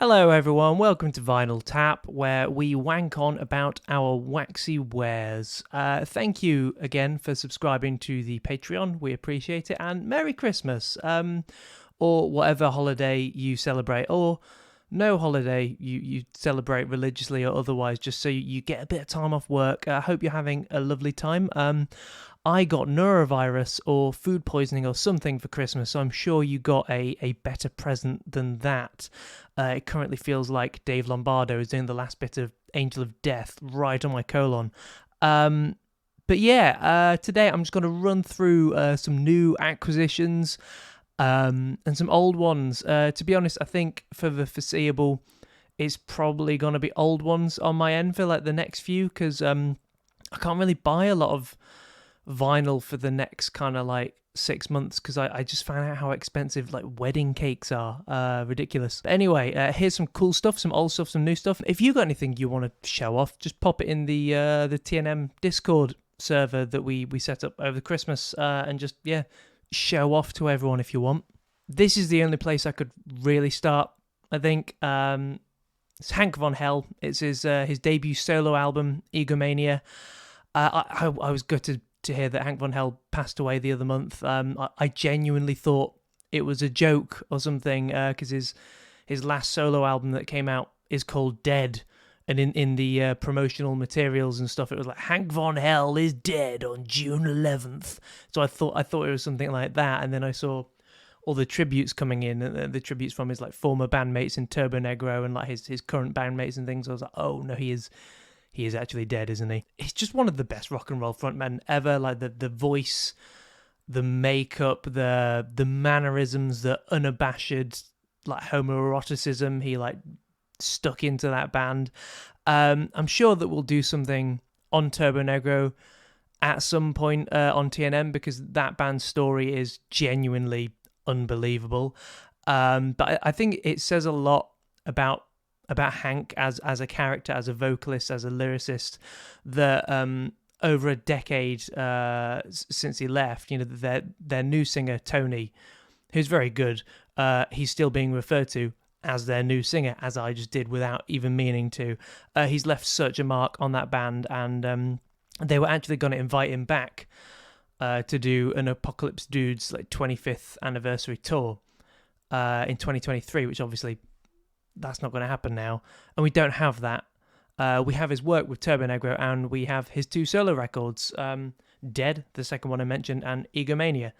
Hello everyone, welcome to Vinyl Tap, where we wank on about our waxy wares. Thank you again for subscribing to the Patreon, we appreciate it, and Merry Christmas, or whatever holiday you celebrate, or no holiday you celebrate religiously or otherwise, just so you get a bit of time off work. I hope you're having a lovely time. I got norovirus or food poisoning or something for Christmas, so I'm sure you got a better present than that. It currently feels like Dave Lombardo is doing the last bit of Angel of Death right on my colon. But yeah, today I'm just going to run through some new acquisitions and some old ones. To be honest, I think for the foreseeable, it's probably going to be old ones on my end for like the next few, because I can't really buy a lot of vinyl for the next kind of like 6 months, because I just found out how expensive like wedding cakes are. Ridiculous. But anyway, here's some cool stuff, some old stuff, some new stuff. If you got anything you want to show off, just pop it in the TNM Discord server that we set up over Christmas, and just show off to everyone if you want. This is the only place I could really start, I think. It's Hank Von Hell. It's his debut solo album, Egomania. I was gutted to hear that Hank Von Hell passed away the other month. I genuinely thought it was a joke or something, because his last solo album that came out is called Dead, and in the promotional materials and stuff, it was like Hank Von Hell is dead on June 11th. So I thought it was something like that, and then I saw all the tributes coming in, the tributes from his like former bandmates in Turbo Negro and like his current bandmates and things. I was like, oh no, he is actually dead, isn't he? He's just one of the best rock and roll frontmen ever. Like the voice, the makeup, the mannerisms, the unabashed like homoeroticism he like stuck into that band. I'm sure that we'll do something on Turbo Negro at some point on TNM, because that band's story is genuinely unbelievable. But I think it says a lot about Hank as a character, as a vocalist, as a lyricist, that over a decade since he left, their new singer Tony, who's very good, he's still being referred to as their new singer, as I just did without even meaning to. He's left such a mark on that band, and they were actually going to invite him back to do an Apocalypse Dudes like 25th anniversary tour in 2023, which obviously that's not going to happen now, and we don't have that. We have his work with Turbo Negro, and we have his two solo records, Dead, the second one I mentioned, and Egomania,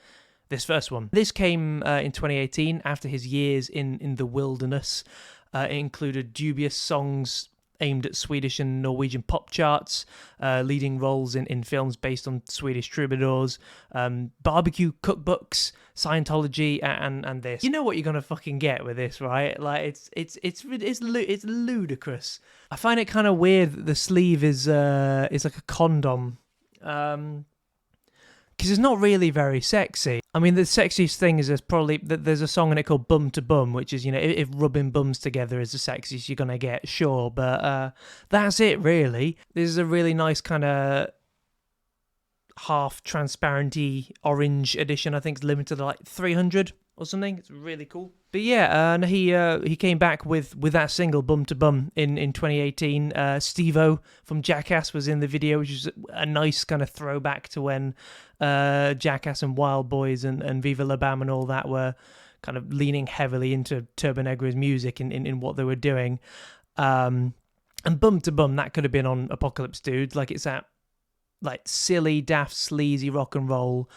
this first one. This came in 2018 after his years in the wilderness. It included dubious songs aimed at Swedish and Norwegian pop charts, leading roles in films based on Swedish troubadours, barbecue cookbooks, Scientology, and this. You know what you're gonna fucking get with this, right? Like it's ludicrous. I find it kind of weird that the sleeve is like a condom. Because it's not really very sexy. I mean, the sexiest thing is there's a song in it called Bum to Bum, which is, if rubbing bums together is the sexiest you're going to get, sure. But that's it, really. This is a really nice kind of half transparenty orange edition. I think it's limited to like 300 or something. It's really cool. But yeah, and he came back with that single Bum to Bum in 2018. Steve-O from Jackass was in the video, which is a nice kind of throwback to when Jackass and Wild Boys and Viva La Bam and all that were kind of leaning heavily into Turbo Negro's music in what they were doing. And Bum to Bum, that could have been on Apocalypse Dudes. Like, it's that like silly, daft, sleazy rock and roll.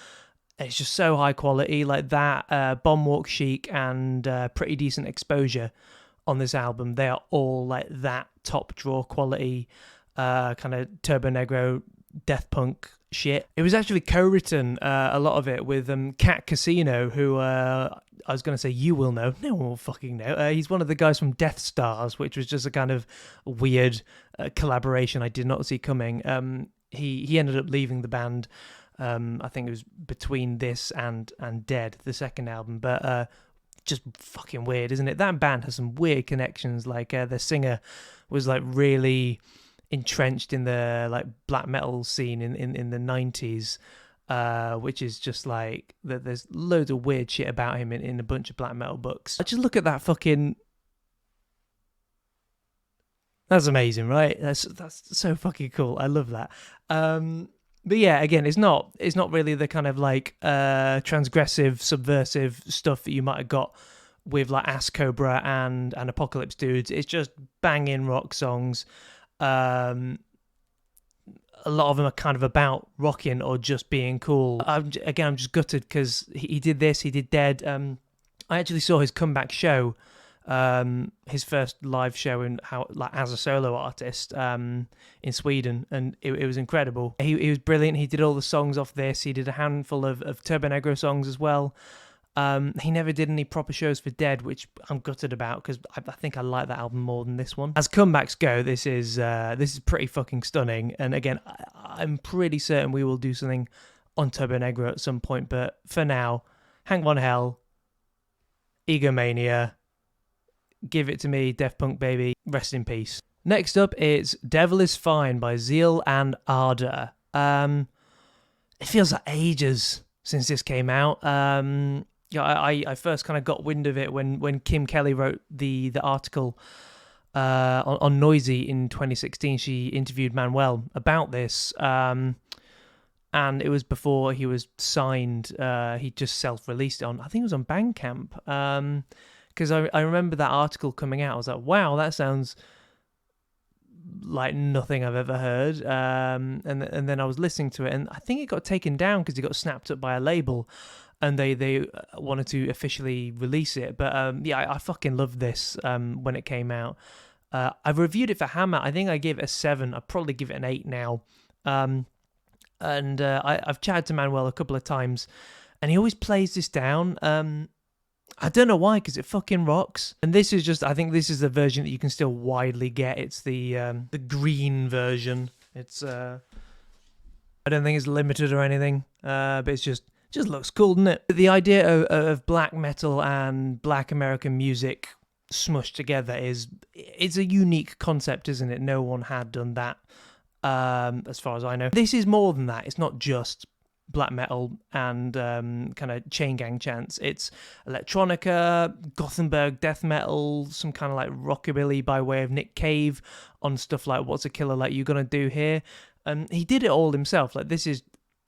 It's just so high quality, like that. Bomb Walk Chic and Pretty Decent Exposure on this album, they are all like that top draw quality, kind of Turbo Negro death punk shit. It was actually co-written, a lot of it, with Cat Casino, who I was going to say you will know. No one will fucking know. He's one of the guys from Death Stars, which was just a kind of weird collaboration I did not see coming. He ended up leaving the band. I think it was between this and Dead, the second album, but just fucking weird, isn't it? That band has some weird connections. Like the singer was like really entrenched in the like black metal scene in the 90s, which is just like there's loads of weird shit about him in a bunch of black metal books. Just look at that fucking That's amazing, right? That's so fucking cool. I love that. But yeah, again, it's not really the kind of like transgressive, subversive stuff that you might have got with like Ass Cobra and Apocalypse Dudes. It's just banging rock songs. A lot of them are kind of about rocking or just being cool. I'm just gutted because he did this, he did Dead. I actually saw his comeback show, his first live show as a solo artist in Sweden, and it was incredible. He was brilliant. He did all the songs off this. He did a handful of Turbo Negro songs as well. He never did any proper shows for Dead, which I'm gutted about because I think I like that album more than this one. As comebacks go, this is pretty fucking stunning. And again, I'm pretty certain we will do something on Turbo Negro at some point. But for now, Hang Von Hell, Egomania, give it to me, Def Punk baby, rest in peace. Next up is Devil Is Fine by Zeal and Ardor. It feels like ages since this came out. I first kind of got wind of it when Kim Kelly wrote the article on Noisy in 2016. She interviewed Manuel about this, and it was before he was signed. He just self-released it on, I think it was on Bandcamp, because I remember that article coming out. I was like, wow, that sounds like nothing I've ever heard. And then I was listening to it, and I think it got taken down because it got snapped up by a label, and they wanted to officially release it. But yeah, I fucking loved this when it came out. I've reviewed it for Hammer. I think I gave it a 7. I'd probably give it an 8 now. And I've chatted to Manuel a couple of times, and he always plays this down. I don't know why, because it fucking rocks. And this is just, I think this is the version that you can still widely get. It's the green version. It's I don't think it's limited or anything, but it's just looks cool, doesn't it? The idea of black metal and black American music smushed together it's a unique concept, isn't it? No one had done that, as far as I know. This is more than that. It's not just black metal and kind of chain gang chants. It's electronica, Gothenburg death metal, some kind of like rockabilly by way of Nick Cave on stuff like What's a Killer Like You Gonna Do Here. He did it all himself. Like, this is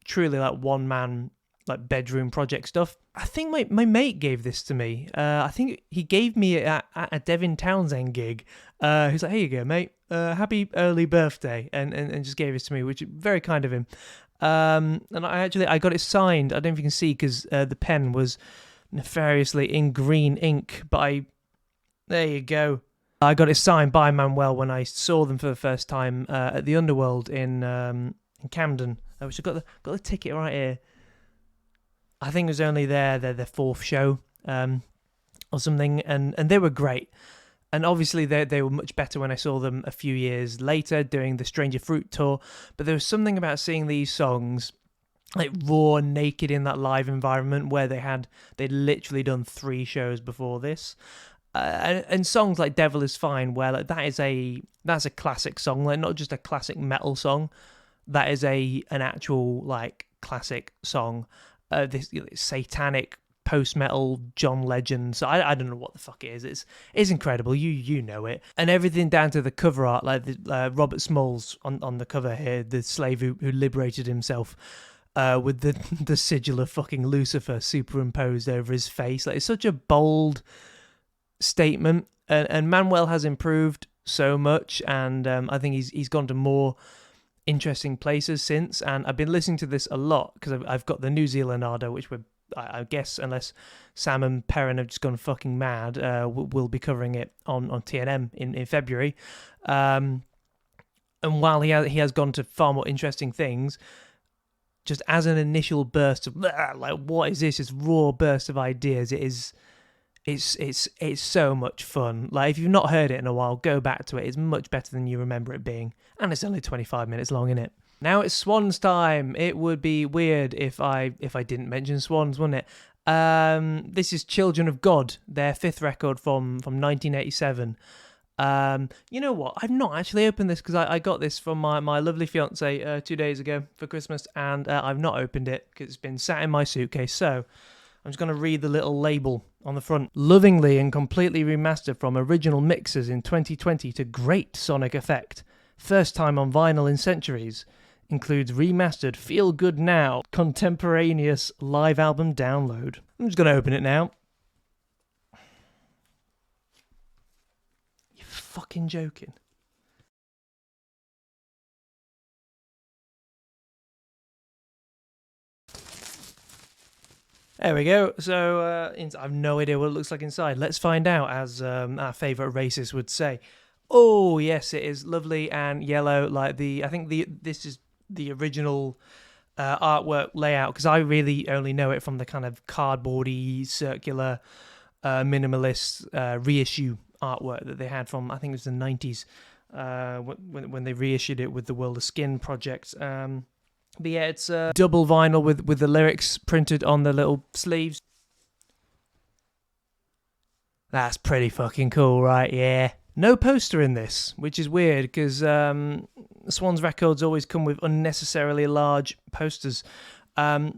truly like one man, like bedroom project stuff. I think my mate gave this to me. I think he gave me it at a Devin Townsend gig. He's like, here you go, mate. Happy early birthday, and just gave it to me, which is very kind of him. And I got it signed. I don't know if you can see because the pen was nefariously in green ink, but there you go. I got it signed by Manuel when I saw them for the first time at the Underworld in Camden, which I got the ticket right here. I think it was only their 4th show or something, and they were great. And obviously they were much better when I saw them a few years later doing the Stranger Fruit tour. But there was something about seeing these songs like raw and naked in that live environment where they'd literally done 3 shows before this. And songs like Devil Is Fine, where like that's a classic song, like not just a classic metal song. That is an actual like classic song. This satanic post-metal John Legend. So I don't know what the fuck it is. It's incredible. You know it. And everything down to the cover art, like Robert Smalls on the cover here, the slave who liberated himself, with the sigil of fucking Lucifer superimposed over his face. Like, it's such a bold statement. And Manuel has improved so much, and I think he's gone to more interesting places since. And I've been listening to this a lot because I've got the New Zealand Ardor, which I guess, unless Sam and Perrin have just gone fucking mad, we'll be covering it on TNM in February. And while he has gone to far more interesting things, just as an initial burst of like, what is this? This raw burst of ideas. It's so much fun. Like, if you've not heard it in a while, go back to it. It's much better than you remember it being, and it's only 25 minutes long, innit? Now it's Swans time. It would be weird if I didn't mention Swans, wouldn't it? This is Children of God, their 5th record from 1987. You know what? I've not actually opened this because I got this from my lovely fiance 2 days ago for Christmas, and I've not opened it because it's been sat in my suitcase. So I'm just going to read the little label on the front. Lovingly and completely remastered from original mixers in 2020 to great sonic effect. First time on vinyl in centuries. Includes remastered Feel Good Now contemporaneous live album download. I'm just going to open it now. You're fucking joking. There we go. So, I have no idea what it looks like inside. Let's find out, as our favourite racist would say. Oh, yes, it is lovely and yellow. Like this is the original artwork layout, because I really only know it from the kind of cardboardy, circular, minimalist reissue artwork that they had from, I think it was the 90s, when they reissued it with the World of Skin project. But yeah, it's double vinyl with the lyrics printed on the little sleeves. That's pretty fucking cool, right? Yeah. No poster in this, which is weird, because Swans records always come with unnecessarily large posters. But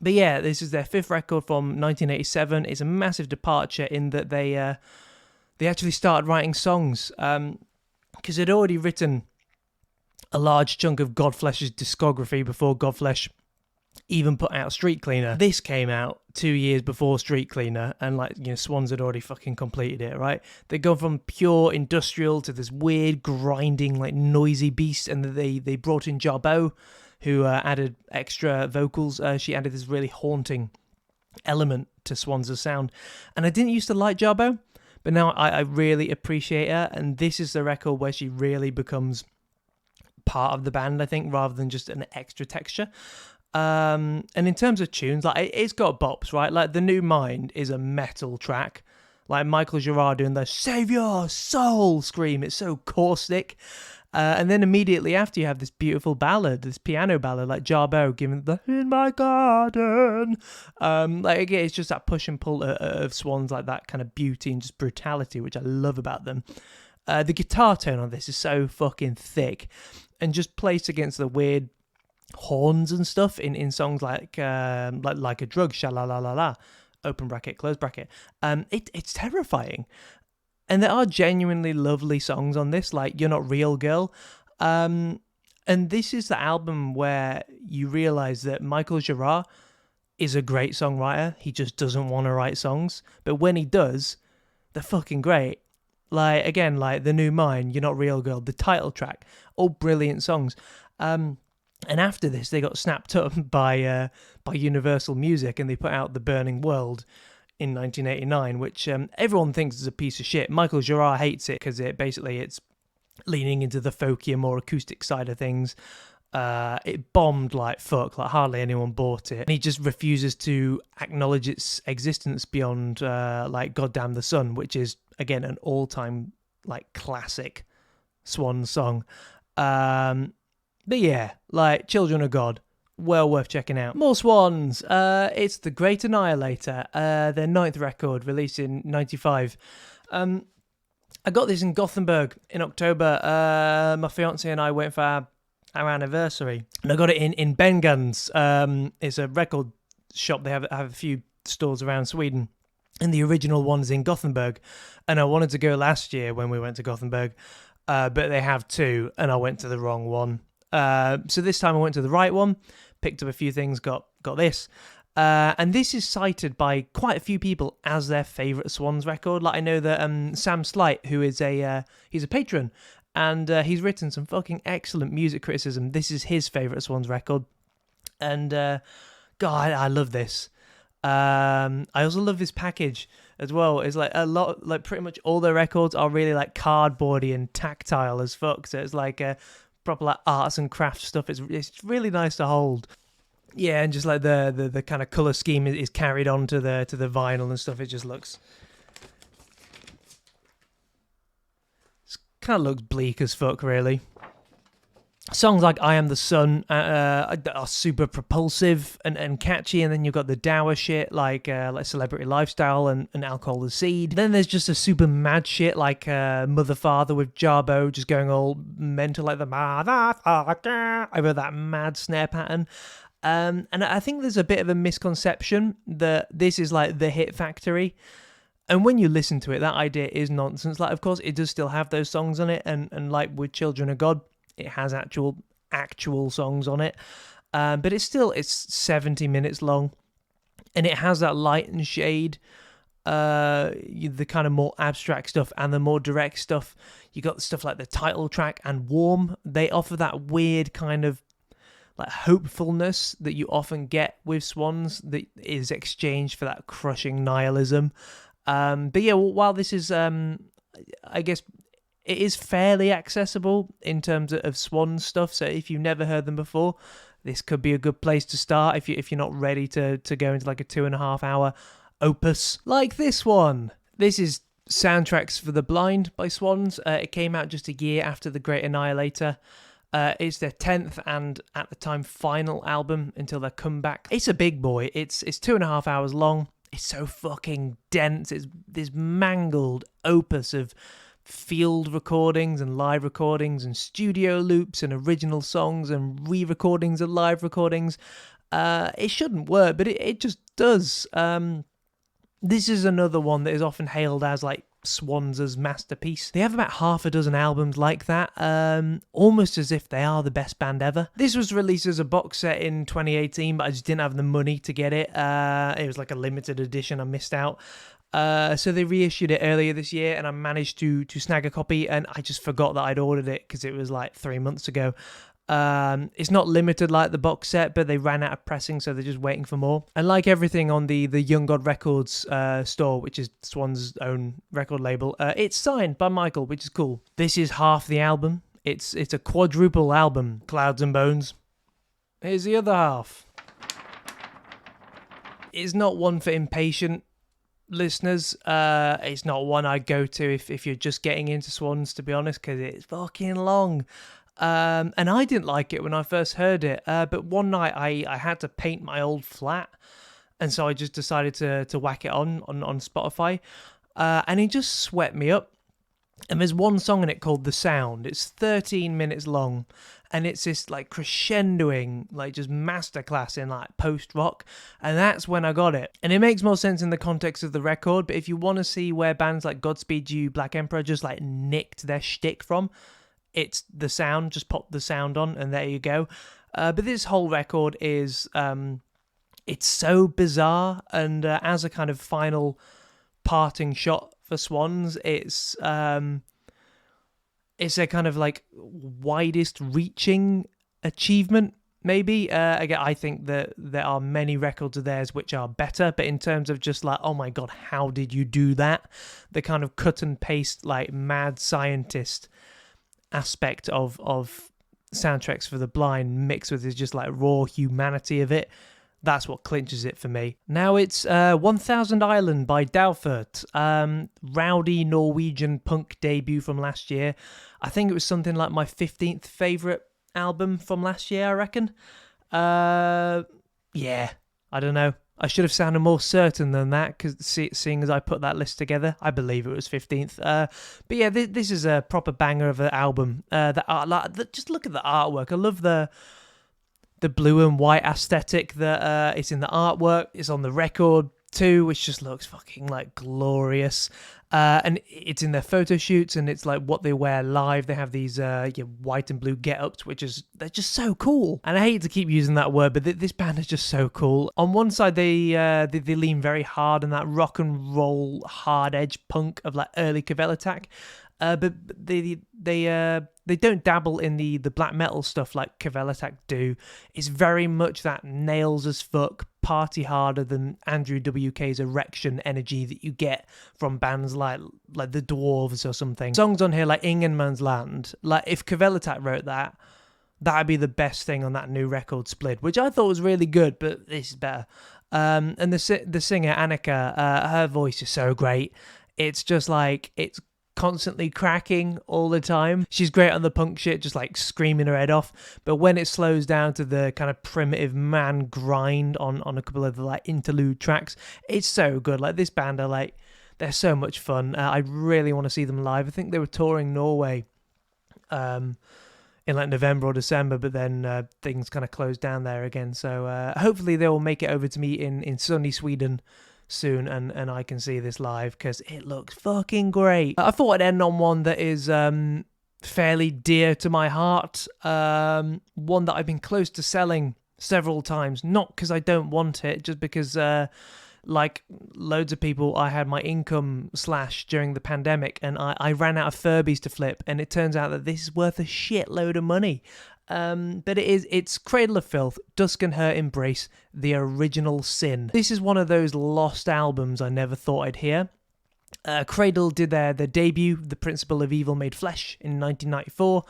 yeah, this is their fifth record from 1987. It's a massive departure in that they actually started writing songs, because they'd already written a large chunk of Godflesh's discography before Godflesh even put out Street Cleaner. This came out 2 years before Street Cleaner, and Swans had already fucking completed it, right? They go from pure industrial to this weird grinding, noisy beast, and they brought in Jarbo, who added extra vocals. She added this really haunting element to Swans' sound, and I didn't used to like Jarbo, but now I really appreciate her, and this is the record where she really becomes part of the band, I think, rather than just an extra texture. And in terms of tunes, it's got bops, right? Like The New Mind is a metal track, like Michael Gerard doing the "Save Your Soul" scream. It's so caustic. And then immediately after, you have this beautiful ballad, this piano ballad, like Jarbo giving the "In My Garden." Again, it's just that push and pull of Swans, like that kind of beauty and just brutality, which I love about them. The guitar tone on this is so fucking thick, and just placed against the weird horns and stuff in songs like a Drug, sha-la-la-la-la, open bracket, close bracket. It's terrifying. And there are genuinely lovely songs on this, like You're Not Real Girl. And this is the album where you realise that Michael Gerard is a great songwriter. He just doesn't want to write songs. But when he does, they're fucking great. The New Mind, You're Not Real Girl, the title track, all brilliant songs. And after this, they got snapped up by Universal Music, and they put out The Burning World in 1989, which everyone thinks is a piece of shit. Michael Gerard hates it because it's leaning into the folkier, more acoustic side of things. It bombed like fuck, like hardly anyone bought it. And he just refuses to acknowledge its existence beyond Goddamn the Sun, which is, again, an all-time classic Swan song. But yeah, Children of God, well worth checking out. More Swans. It's The Great Annihilator, their ninth record, released in 95. I got this in Gothenburg in October. My fiance and I went for our anniversary, and I got it in Benguns. It's a record shop. They have a few stores around Sweden, and the original one's in Gothenburg. And I wanted to go last year when we went to Gothenburg, but they have two, and I went to the wrong one. So this time I went to the right one, picked up a few things, got this. And this is cited by quite a few people as their favourite Swans record. I know that Sam Slight, who is he's a patron, and he's written some fucking excellent music criticism. This is his favourite Swans record. And God, I love this. I also love this package as well. It's a lot, pretty much all their records are really cardboardy and tactile as fuck. So it's proper arts and crafts stuff. It's really nice to hold. Yeah, and just the kind of colour scheme is carried on to the vinyl and stuff. It just looks kind of looks bleak as fuck, really. Songs like I Am the Sun are super propulsive and catchy, and then you've got the dour shit like Celebrity Lifestyle and Alcohol the Seed. Then there's just a super mad shit like Mother Father with Jarbo just going all mental like the motherfucker over that mad snare pattern. And I think there's a bit of a misconception that this is like the hit factory. And when you listen to it, that idea is nonsense. Like, of course, it does still have those songs on it. And like with Children of God, it has actual songs on it. But it's 70 minutes long. And it has that light and shade, the kind of more abstract stuff and the more direct stuff. You got stuff like the title track and Warm. They offer that weird kind of like hopefulness that you often get with Swans that is exchanged for that crushing nihilism. But yeah, while this is, I guess, it is fairly accessible in terms of Swans stuff. So if you've never heard them before, this could be a good place to start if you're not ready to go into like a 2.5 hour opus like this one. This is Soundtracks for the Blind by Swans. It came out just a year after The Great Annihilator. It's their 10th and at the time final album until their comeback. It's a big boy. It's 2.5 hours long. It's so fucking dense. It's this mangled opus of field recordings and live recordings and studio loops and original songs and re-recordings and live recordings. It shouldn't work, but it just does. This is another one that is often hailed as like Swans' masterpiece. They have about half a dozen albums like that, almost as if they are the best band ever. This was released as a box set in 2018, but I just didn't have the money to get it. It was like a limited edition. I missed out. So they reissued it earlier this year, and I managed to snag a copy, and I just forgot that I'd ordered it because it was like 3 months ago. It's not limited like the box set, but they ran out of pressing, so they're just waiting for more. And like everything on the Young God Records store, which is Swan's own record label, it's signed by Michael, which is cool. This is half the album. It's a quadruple album, Clouds and Bones. Here's the other half. It's not one for impatient listeners. It's not one I'd go to if you're just getting into Swans, to be honest, because it's fucking long. And I didn't like it when I first heard it, but one night I had to paint my old flat, and so I just decided to whack it on Spotify, and it just swept me up. And there's one song in it called The Sound. It's 13 minutes long, and it's this like crescendoing, like just masterclass in like post-rock, and that's when I got it. And it makes more sense in the context of the record, but if you want to see where bands like Godspeed You, Black Emperor just like nicked their shtick from, it's The Sound. Just pop The Sound on and there you go. But this whole record is it's so bizarre, and as a kind of final parting shot for Swans, it's a kind of like widest reaching achievement maybe. Again, I think that there are many records of theirs which are better, but in terms of just like, oh my god, how did you do that, the kind of cut and paste like mad scientist aspect of Soundtracks for the Blind mixed with his just like raw humanity of it, that's what clinches it for me. Now it's 1000 Island by Daufødt, rowdy Norwegian punk debut from last year. I think it was something like my 15th favourite album from last year, I reckon. Yeah, I don't know. I should have sounded more certain than that, because seeing as I put that list together, I believe it was 15th. But yeah, this is a proper banger of an album. Just look at the artwork. I love the blue and white aesthetic that it's in the artwork. It's on the record too, which just looks fucking like glorious. And it's in their photo shoots, and it's like what they wear live. They have these white and blue get-ups, they're just so cool. And I hate to keep using that word, but this band is just so cool. On one side, they lean very hard on that rock and roll hard edge punk of like early Kvelertak. But they don't dabble in the black metal stuff like Kvelertak do. It's very much that nails as fuck, party harder than Andrew WK's erection energy that you get from bands like the Dwarves or something. Songs on here like Ingenman's Land, like if Kvelertak wrote that'd be the best thing on that new record, Split, which I thought was really good, but this is better. And the singer Annika, her voice is so great. It's just like, it's constantly cracking all the time. She's great on the punk shit, just like screaming her head off, but when it slows down to the kind of primitive man grind on a couple of the like interlude tracks, it's so good. Like this band are like, they're so much fun. I really want to see them live. I think they were touring Norway in in like November or December, but then things kind of closed down there again. So hopefully they will make it over to me in sunny Sweden soon, and I can see this live because it looks fucking great. I thought I'd end on one that is fairly dear to my heart, one that I've been close to selling several times, not because I don't want it, just because like loads of people, I had my income slashed during the pandemic and I ran out of Furbies to flip, and it turns out that this is worth a shitload of money. But it's Cradle of Filth, Dusk and Her Embrace, the original sin. This is one of those lost albums I never thought I'd hear. Cradle did their debut, The Principle of Evil Made Flesh, in 1994.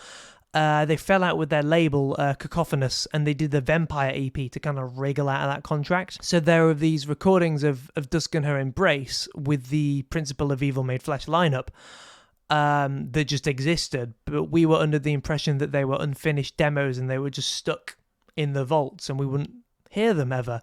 They fell out with their label, Cacophonous, and they did the Vampire EP to kind of wriggle out of that contract. So there are these recordings of Dusk and Her Embrace with the Principle of Evil Made Flesh lineup that just existed, but we were under the impression that they were unfinished demos and they were just stuck in the vaults and we wouldn't hear them ever.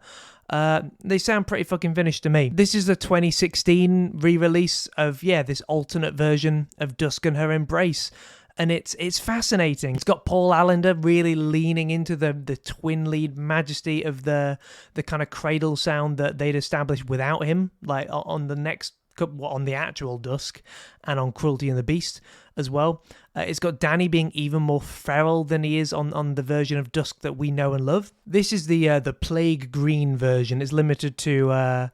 They sound pretty fucking finished to me. This is the 2016 re-release of, this alternate version of Dusk and Her Embrace. And it's fascinating. It's got Paul Allender really leaning into the twin lead majesty of the kind of Cradle sound that they'd established without him, like on the actual Dusk and on Cruelty and the Beast as well. It's got Danny being even more feral than he is on the version of Dusk that we know and love. This is the Plague Green version. It's limited to I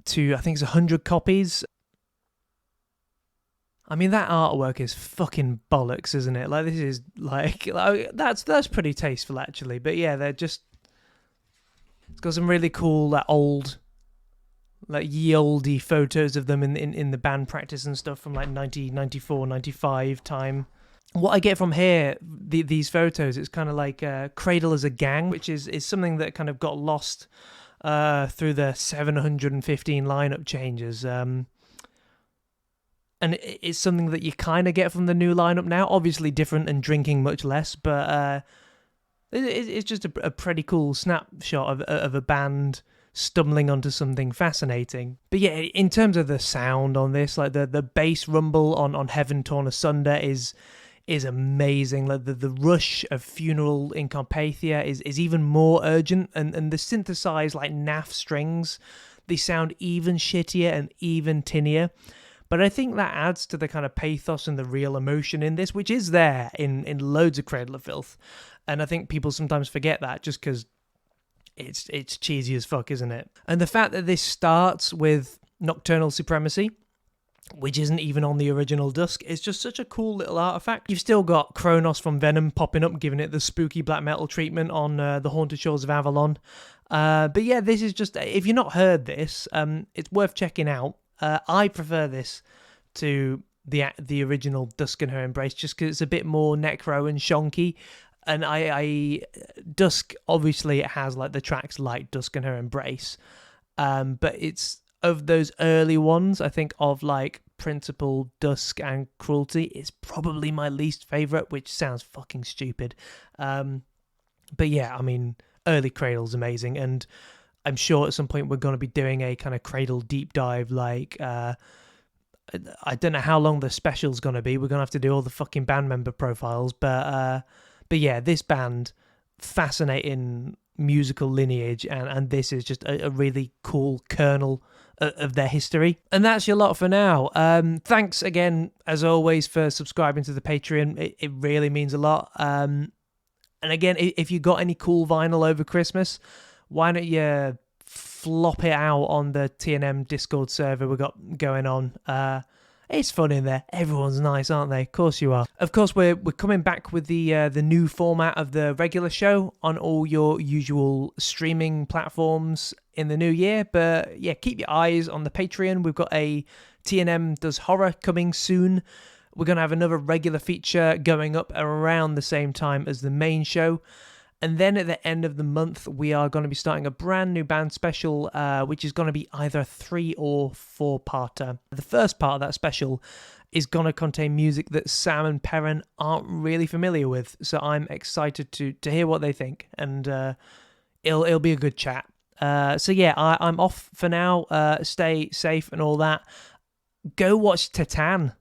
think it's 100 copies. I mean, that artwork is fucking bollocks, isn't it? Like, this is like that's pretty tasteful actually. But yeah, it's got some really cool old, like ye olde photos of them in the band practice and stuff from like 1994, 95 time. What I get from here, these photos, it's kind of like Cradle as a gang, which is something that kind of got lost through the 715 lineup changes. And it's something that you kind of get from the new lineup now. Obviously different and drinking much less, but it's just a pretty cool snapshot of a band stumbling onto something fascinating. But yeah, in terms of the sound on this, like the bass rumble on Heaven Torn Asunder is amazing. Like the rush of Funeral in Carpathia is even more urgent, and the synthesized like naff strings, they sound even shittier and even tinnier. But I think that adds to the kind of pathos and the real emotion in this, which is there in loads of Cradle of Filth. And I think people sometimes forget that just because it's cheesy as fuck, isn't it? And the fact that this starts with Nocturnal Supremacy, which isn't even on the original Dusk, is just such a cool little artifact. You've still got Kronos from Venom popping up, giving it the spooky black metal treatment on the Haunted Shores of Avalon. But yeah, this is just, if you've not heard this, it's worth checking out. I prefer this to the original Dusk and Her Embrace just because it's a bit more necro and shonky. And Dusk, obviously it has like the tracks like Dusk and Her Embrace, but it's of those early ones, I think, of like Principle, Dusk and Cruelty, it's probably my least favourite, which sounds fucking stupid. But yeah, I mean, early Cradle's amazing, and I'm sure at some point we're going to be doing a kind of Cradle deep dive, like, I don't know how long the special's going to be. We're going to have to do all the fucking band member profiles, but yeah, this band, fascinating musical lineage, and this is just a really cool kernel of their history. And that's your lot for now. Thanks again, as always, for subscribing to the Patreon. It really means a lot. And again, if you got any cool vinyl over Christmas, why don't you flop it out on the TNM Discord server we got going on? It's fun in there. Everyone's nice, aren't they? Of course you are. Of course, we're coming back with the new format of the regular show on all your usual streaming platforms in the new year. But yeah, keep your eyes on the Patreon. We've got a TNM Does Horror coming soon. We're going to have another regular feature going up around the same time as the main show. And then at the end of the month, we are going to be starting a brand new band special, which is going to be either a 3 or 4-parter. The first part of that special is going to contain music that Sam and Perrin aren't really familiar with. So I'm excited to hear what they think, and it'll be a good chat. So yeah, I'm off for now. Stay safe and all that. Go watch Titan.